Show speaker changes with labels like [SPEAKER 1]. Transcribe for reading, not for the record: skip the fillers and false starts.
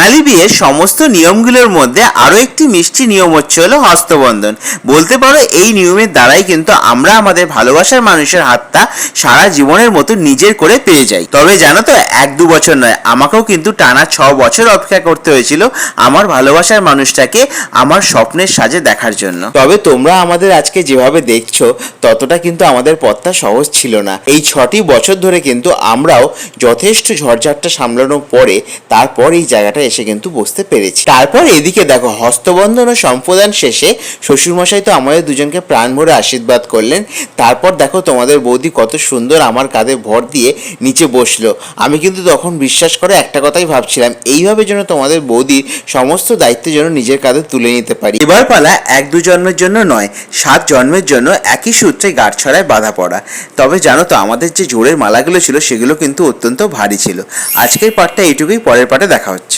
[SPEAKER 1] বাঙালি বিয়ের সমস্ত নিয়মগুলোর মধ্যে আরো একটি মিষ্টি নিয়ম হচ্ছে হলো হস্তবন্ধন। বলতে পারো এই নিয়মের দ্বারাই কিন্তু আমরা আমাদের ভালোবাসার মানুষের হাতটা সারা জীবনের মতো নিজের করে পেয়ে যাই। তবে জানো তো, 1-2 বছর নয়, আমাকেও কিন্তু টানা 6 বছর অপেক্ষা করতে হয়েছিল আমার ভালোবাসার মানুষটাকে আমার স্বপ্নের সাজে দেখার জন্য। তবে তোমরা আমাদের আজকে যেভাবে দেখছো ততটা কিন্তু আমাদের পথটা সহজ ছিল না। এই 6টি বছর ধরে কিন্তু আমরাও যথেষ্ট ঝড়ঝাপটা সামলানোর পরে তারপর এই জায়গাটা এসে কিন্তু বসতে পেরেছি। তারপর এদিকে দেখো, হস্তবন্ধন ও সম্প্রদান শেষে শ্বশুরমশাই তো আমাদের দুজনকে প্রাণ ভরে আশীর্বাদ করলেন। তারপর দেখো তোমাদের বৌদি কত সুন্দর আমার কাঁধে ভর দিয়ে নিচে বসলো। আমি কিন্তু তখন বিশ্বাস করে একটা কথাই ভাবছিলাম, এইভাবে যেন তোমাদের বৌদির সমস্ত দায়িত্ব যেন নিজের কাঁধে তুলে নিতে পারি। এবার পালা 1-2 জন্মের জন্য নয়, 7 জন্মের জন্য একই সূত্রে গাঁটছড়ায় বাঁধা পড়া। তবে জানো তো, আমাদের যে জোড়ের মালাগুলো ছিল সেগুলো কিন্তু অত্যন্ত ভারী ছিল। আজকের পার্টটা এইটুকুই, পরের পার্টে দেখা হচ্ছে।